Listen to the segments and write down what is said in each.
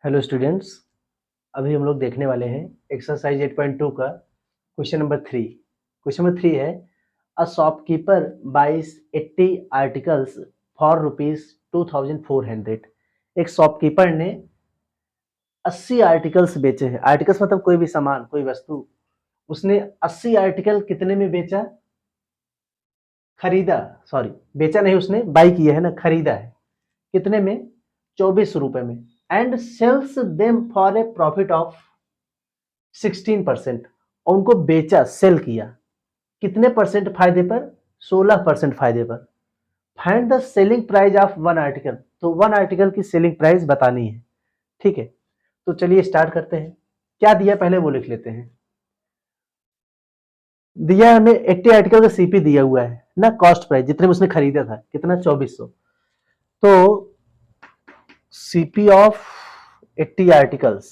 Hello students, अभी हम लोग देखने वाले हैं एक्सरसाइज 8.2 का क्वेश्चन नंबर 3। क्वेश्चन नंबर 3 है a shopkeeper buys 80 articles for ₹2400। एक शॉपकीपर ने 80 आर्टिकल्स बेचे हैं। आर्टिकल्स मतलब कोई भी सामान, कोई वस्तु। उसने 80 आर्टिकल कितने में बेचा? खरीदा, सॉरी बेचा नहीं, उसने बाई किया है ना, खरीदा है। कितने में? 24 रुपए में। And sells them for a profit of 16%। और उनको बेचा, सेल किया कितने परसेंट फायदे पर? 16% फायदे पर। Find the selling price of one article. तो वन आर्टिकल की सेलिंग प्राइस बतानी है। ठीक है, तो चलिए स्टार्ट करते हैं। क्या दिया पहले वो लिख लेते हैं। दिया है हमें 80 आर्टिकल का सीपी दिया हुआ है ना, कॉस्ट प्राइस जितने में उसने खरीदा था कितना? 2400। तो CP of 80 articles,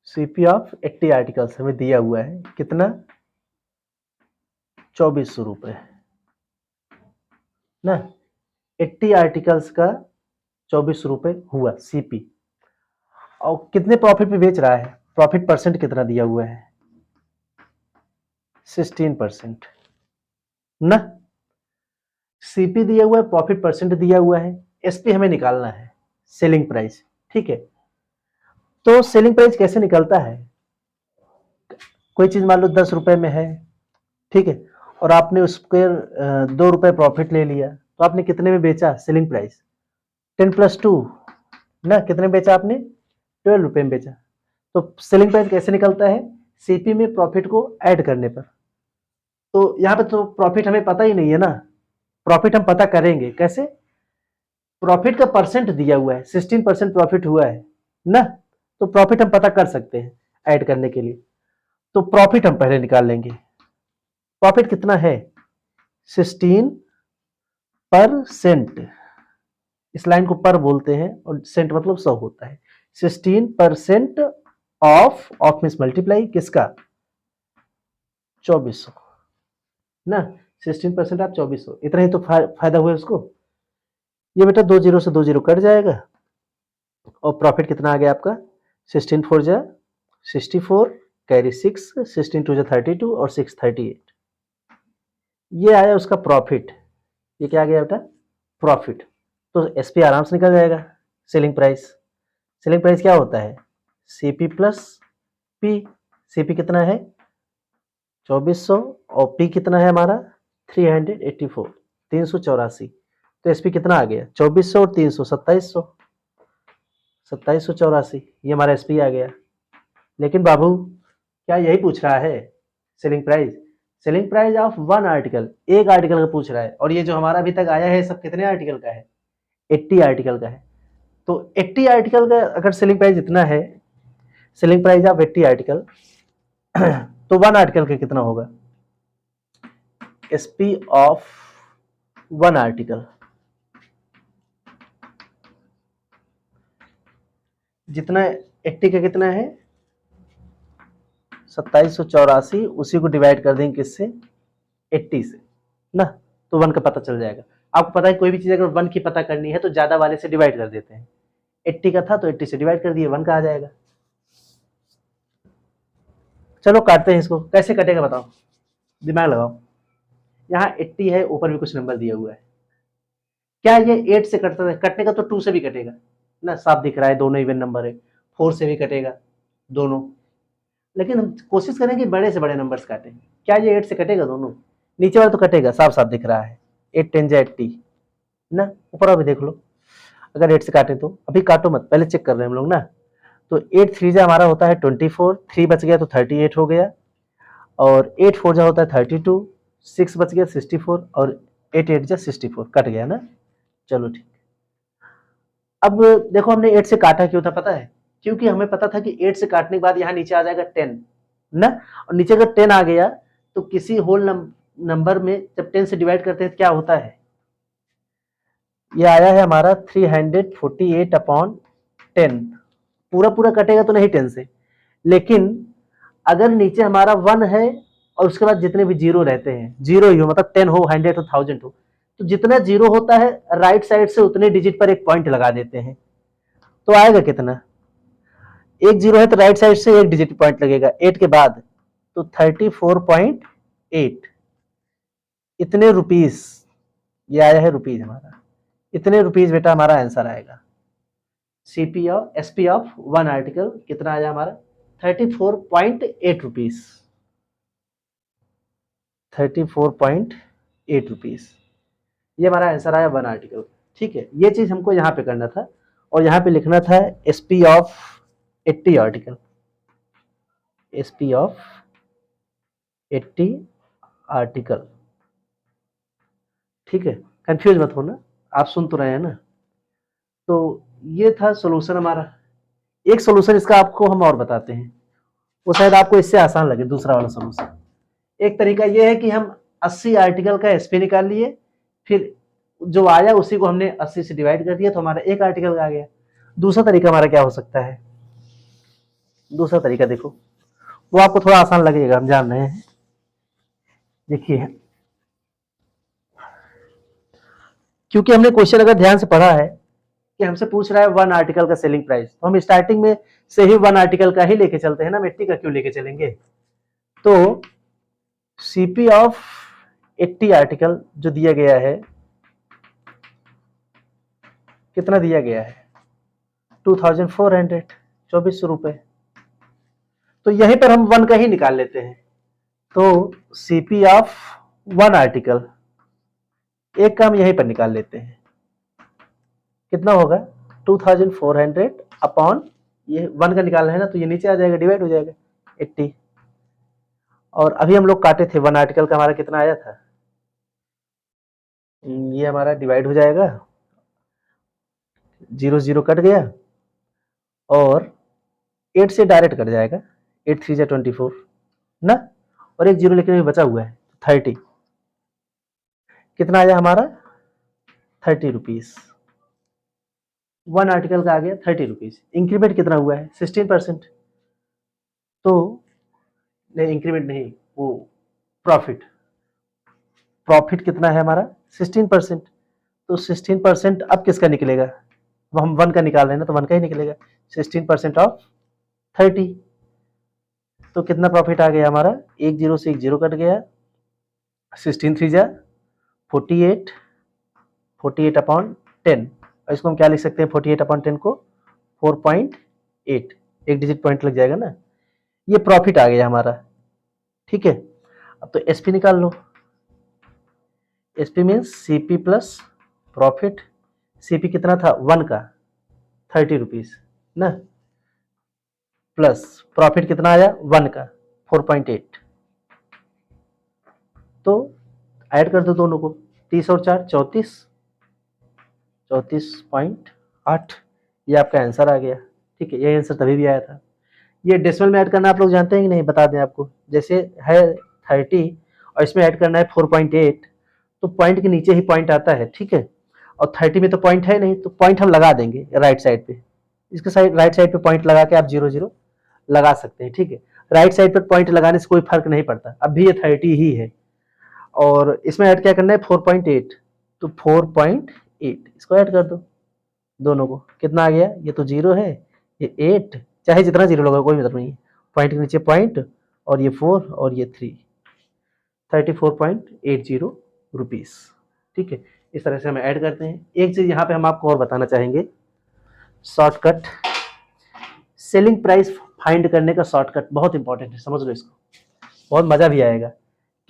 CP of 80 articles हमें दिया हुआ है कितना? 2400 रुपए ना। 80 आर्टिकल्स का 24 रुपए हुआ सीपी। और कितने प्रॉफिट पे बेच रहा है? प्रॉफिट परसेंट कितना दिया हुआ है? 16% ना। सीपी दिया हुआ है, प्रॉफिट परसेंट दिया हुआ है, एसपी हमें निकालना है, सेलिंग प्राइस। ठीक है, तो सेलिंग प्राइस कैसे निकलता है? कोई चीज मान लो 10 रुपए में है, ठीक है, और आपने उसके 2 रुपए प्रॉफिट ले लिया, तो आपने कितने में बेचा? सेलिंग प्राइस 10 + 2 ना। कितने में बेचा आपने? 12 रुपए में बेचा। तो सेलिंग प्राइस कैसे निकलता है? सीपी में प्रॉफिट को ऐड करने पर। तो यहाँ पे तो प्रॉफिट हमें पता ही नहीं है ना, प्रॉफिट हम पता करेंगे कैसे? प्रॉफिट का परसेंट दिया हुआ है, 16% प्रॉफिट हुआ है ना, तो प्रॉफिट हम पता कर सकते हैं ऐड करने के लिए। तो प्रॉफिट हम पहले निकाल लेंगे। प्रॉफिट कितना है? 16%। इस लाइन को पर बोलते हैं और सेंट मतलब 100 होता है। 16% ऑफ मीन्स मल्टीप्लाई किसका? 2400 ना। 16% ऑफ 2400, इतना ही तो फायदा हुआ उसको। ये बेटा 2 जीरो से 2 जीरो कट जाएगा और प्रॉफिट कितना आ गया आपका? 16 4 जा 64, कैरी 6, 16 2 जा 32 और 6 38। ये आया उसका प्रॉफिट। ये क्या आ गया बेटा? प्रॉफिट। तो एसपी आराम से निकल जाएगा। सेलिंग प्राइस, सेलिंग प्राइस क्या होता है? CP plus P. सीपी कितना है? 2400 और पी कितना है हमारा? 384, 384। तो एसपी कितना आ गया? 2400 और 300, 2700, 2784। ये हमारा एसपी आ गया। लेकिन बाबू क्या यही पूछ रहा है selling price? Selling price of one article, एक आर्टिकल का पूछ रहा है। और ये जो हमारा अभी तक आया है सब कितने आर्टिकल का है? 80 आर्टिकल का है। तो 80 आर्टिकल का अगर सेलिंग प्राइस इतना है, सेलिंग प्राइस ऑफ 80 आर्टिकल, तो वन आर्टिकल का कितना होगा? एसपी ऑफ वन आर्टिकल जितना 80 का कितना है? 2784। उसी को डिवाइड कर देंगे किससे? 80 से ना, तो वन का पता चल जाएगा। आपको पता है कोई भी चीज अगर वन की पता करनी है तो ज्यादा वाले से डिवाइड कर देते हैं। 80 का था तो 80 से डिवाइड कर दिए, वन का आ जाएगा। चलो काटते हैं इसको। कैसे कटेगा बताओ, दिमाग लगाओ। यहाँ 80 है, ऊपर भी कुछ नंबर दिया हुआ है। क्या ये 8 से कटता है? कटने का तो 2 से भी कटेगा ना, साफ दिख रहा है दोनों इवन नंबर है। 4 से भी कटेगा दोनों। लेकिन हम कोशिश करें कि बड़े से बड़े नंबर्स काटें। क्या ये 8 से कटेगा दोनों? नीचे वाला तो कटेगा, साफ साफ दिख रहा है। 8 10 जा 80 ना। ऊपर अभी देख लो, अगर 8 से काटे तो अभी काटो मत, पहले चेक कर रहे हैं हम लोग ना। तो 8 3 जा हमारा होता है 24, 3 बच गया तो 38 हो गया, और 8 4 जा होता है 32, 6 बच गया 64, और 8 8 जा 64, कट गया ना। चलो ठीक। अब देखो हमने 8 से काटा क्यों था पता है? क्योंकि हमें पता था कि 8 से काटने के बाद यहाँ नीचे आ जाएगा 10 ना, और नीचे अगर 10 आ गया तो किसी होल नंबर में जब 10 से डिवाइड करते हैं तो क्या होता है? ये आया है हमारा 348/10। पूरा पूरा कटेगा तो नहीं 10 से, लेकिन अगर नीचे हमारा 1 है और उसके बाद जितने भी जीरो रहते हैं, जीरो ही हो मतलब 10 हो 100 हो 1000 हो, तो जितना जीरो होता है राइट साइड से उतने डिजिट पर एक पॉइंट लगा देते हैं, तो आएगा कितना, एक जीरो है तो राइट साइड से एक डिजिट पॉइंट लगेगा 8 के बाद, तो 34.8 इतने रुपीस, ये आया है रुपीज हमारा, इतने रुपीज बेटा हमारा आंसर आएगा। CP of SP of one article कितना आया हमारा 34.8 रुपीज, 34.8 रुपीज, ये हमारा आंसर आया वन आर्टिकल। ठीक है, ये चीज हमको यहाँ पे करना था और यहाँ पे लिखना था SP of 80 article, SP of 80 article. ठीक है, कंफ्यूज मत होना, आप सुन तो रहे हैं ना। तो ये था सॉल्यूशन हमारा। एक सॉल्यूशन इसका आपको हम और बताते हैं, वो शायद आपको इससे आसान लगे, दूसरा वाला सॉल्यूशन। एक तरीका ये है कि हम 80 आर्टिकल का एसपी निकाल लिए, फिर जो आया उसी को हमने 80 से डिवाइड कर दिया तो हमारा एक आर्टिकल आ गया। दूसरा तरीका हमारा क्या हो सकता है, दूसरा तरीका देखो, वो आपको थोड़ा आसान लगेगा, हम जान रहे हैं। देखिए, क्योंकि हमने क्वेश्चन अगर ध्यान से पढ़ा है कि हमसे पूछ रहा है वन आर्टिकल का सेलिंग प्राइस, तो हम स्टार्टिंग में से ही वन आर्टिकल का ही लेके चलते हैं ना, 80 का क्यों लेके चलेंगे। तो सीपी ऑफ 80 आर्टिकल जो दिया गया है, कितना दिया गया है 2400, 2400 रुपए। तो यहीं पर हम वन का ही निकाल लेते हैं। तो सीपी ऑफ वन आर्टिकल, एक का हम यहीं पर निकाल लेते हैं, कितना होगा 2400 अपॉन, ये वन का निकालना है ना, तो ये नीचे आ जाएगा, डिवाइड हो जाएगा 80। और अभी हम लोग काटे थे वन आर्टिकल का, हमारा कितना आया था, ये हमारा डिवाइड हो जाएगा, 0 0 कट गया और 8 से डायरेक्ट कट जाएगा, 8 3 जा 24 ना, और एक जीरो लेकिन अभी बचा हुआ है 30, कितना आया हमारा 30 रुपीज, वन आर्टिकल का आ गया 30 रुपीज। इंक्रीमेंट कितना हुआ है 16%, तो नहीं इंक्रीमेंट नहीं, वो प्रॉफिट, प्रॉफिट कितना है हमारा 16%, तो 16% अब किसका निकलेगा, अब हम वन का निकाल रहे हैं ना, तो वन का ही निकलेगा, 16% ऑफ 30, तो कितना प्रॉफिट आ गया हमारा, एक जीरो से एक जीरो कट गया, 16 3 जा 48, 48 अपॉन 10, और इसको हम क्या लिख सकते हैं 48 अपॉन 10 को 4.8, एक डिजिट पॉइंट लग जाएगा ना, ये प्रॉफिट आ गया हमारा। ठीक है, अब तो एसपी निकाल लो, SP means CP plus profit, CP कितना था वन का 30 रुपीज ना, प्लस प्रॉफिट कितना आया वन का 4.8, तो ऐड कर दो दोनों को, 30 और 4 34, 34.8, ये आपका आंसर आ गया। ठीक है, ये आंसर तभी भी आया था। ये डेसिमल में ऐड करना आप लोग जानते हैं कि नहीं, बता दें आपको, जैसे है 30 और इसमें ऐड करना है 4.8, तो पॉइंट के नीचे ही पॉइंट आता है। ठीक है, और 30 में तो पॉइंट है नहीं, तो पॉइंट हम लगा देंगे राइट साइड पे, इसके साइड राइट साइड पे पॉइंट लगा के आप 0 0 लगा सकते हैं। ठीक है, राइट साइड पर पॉइंट लगाने से कोई फर्क नहीं पड़ता, अब भी ये 30 ही है, और इसमें ऐड क्या करना है 4.8, तो 4.8 इसको ऐड कर दो दोनों को, कितना आ गया, ये तो 0 है, ये 8, चाहे जितना 0 लगा कोई मतलब नहीं, पॉइंट के नीचे पॉइंट, और ये 4 और ये 3, 34.80 रुपीज। ठीक है, इस तरह से हम ऐड करते हैं। एक चीज यहाँ पे हम आपको और बताना चाहेंगे, शॉर्टकट, सेलिंग प्राइस फाइंड करने का शॉर्टकट बहुत इंपॉर्टेंट है, समझ लो इसको, बहुत मजा भी आएगा।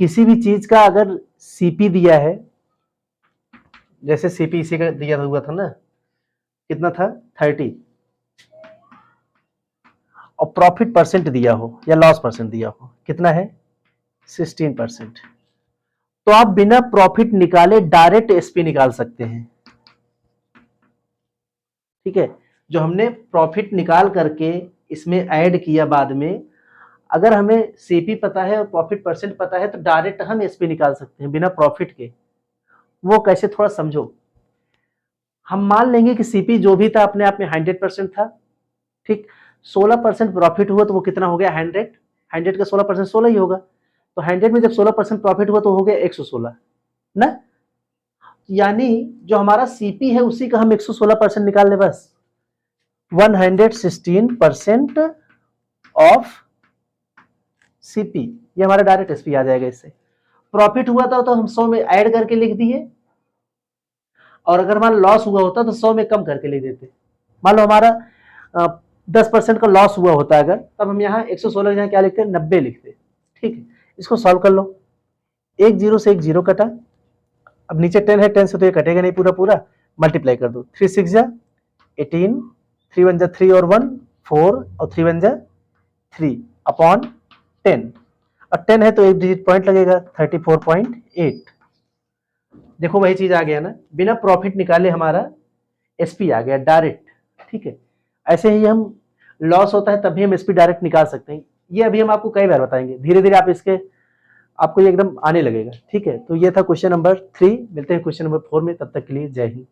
किसी भी चीज का अगर सीपी दिया है, जैसे सीपी इसी का दिया हुआ था ना, कितना था 30, और प्रॉफिट परसेंट दिया हो या लॉस परसेंट दिया हो, कितना है 16%, तो आप बिना प्रॉफिट निकाले डायरेक्ट एसपी निकाल सकते हैं। ठीक है, जो हमने प्रॉफिट निकाल करके इसमें ऐड किया बाद में, अगर हमें सीपी पता है और प्रॉफिट परसेंट पता है, तो डायरेक्ट हम एसपी निकाल सकते हैं बिना प्रॉफिट के। वो कैसे, थोड़ा समझो। हम मान लेंगे कि सीपी जो भी था अपने आप में 100% था, ठीक, 16% प्रॉफिट हुआ तो वो कितना हो गया 100, 100 का 16% 16 ही होगा, तो 100 में जब 16% प्रॉफिट हुआ तो हो गया 116 ना। यानी जो हमारा सीपी है उसी का हम 116% निकाल ले बस। 116% ऑफ सीपी, ये हमारा डायरेक्ट एसपी आ जाएगा। इससे प्रॉफिट हुआ था तो हम 100 में ऐड करके लिख दिए, और अगर हमारा लॉस हुआ होता तो 100 में कम करके लिख देते। मान लो हमारा 10% का लॉस हुआ होता अगर, तब हम यहाँ 116 यहाँ क्या लिखते, 90 लिखते। ठीक है, इसको सॉल्व कर लो। एक जीरो से एक जीरो कटा, अब नीचे 10 है, 10 से तो ये कटेगा नहीं पूरा पूरा, मल्टीप्लाई कर दो। 3 6 जा 18, 3 1 जा 3 और 1 4, और 3 1 जा 3 अपॉन 10, और 10 है तो एक डिजिट पॉइंट लगेगा 34.8। देखो वही चीज आ गया ना, बिना प्रॉफिट निकाले हमारा एसपी आ गया डायरेक्ट। ठीक है, ऐसे ही हम लॉस होता है तभी हम एसपी डायरेक्ट निकाल सकते हैं। ये अभी हम आपको कई बार बताएंगे, धीरे धीरे आपको ये एकदम आने लगेगा। ठीक है, तो ये था क्वेश्चन नंबर 3। मिलते हैं क्वेश्चन नंबर 4 में, तब तक के लिए जय हिंद।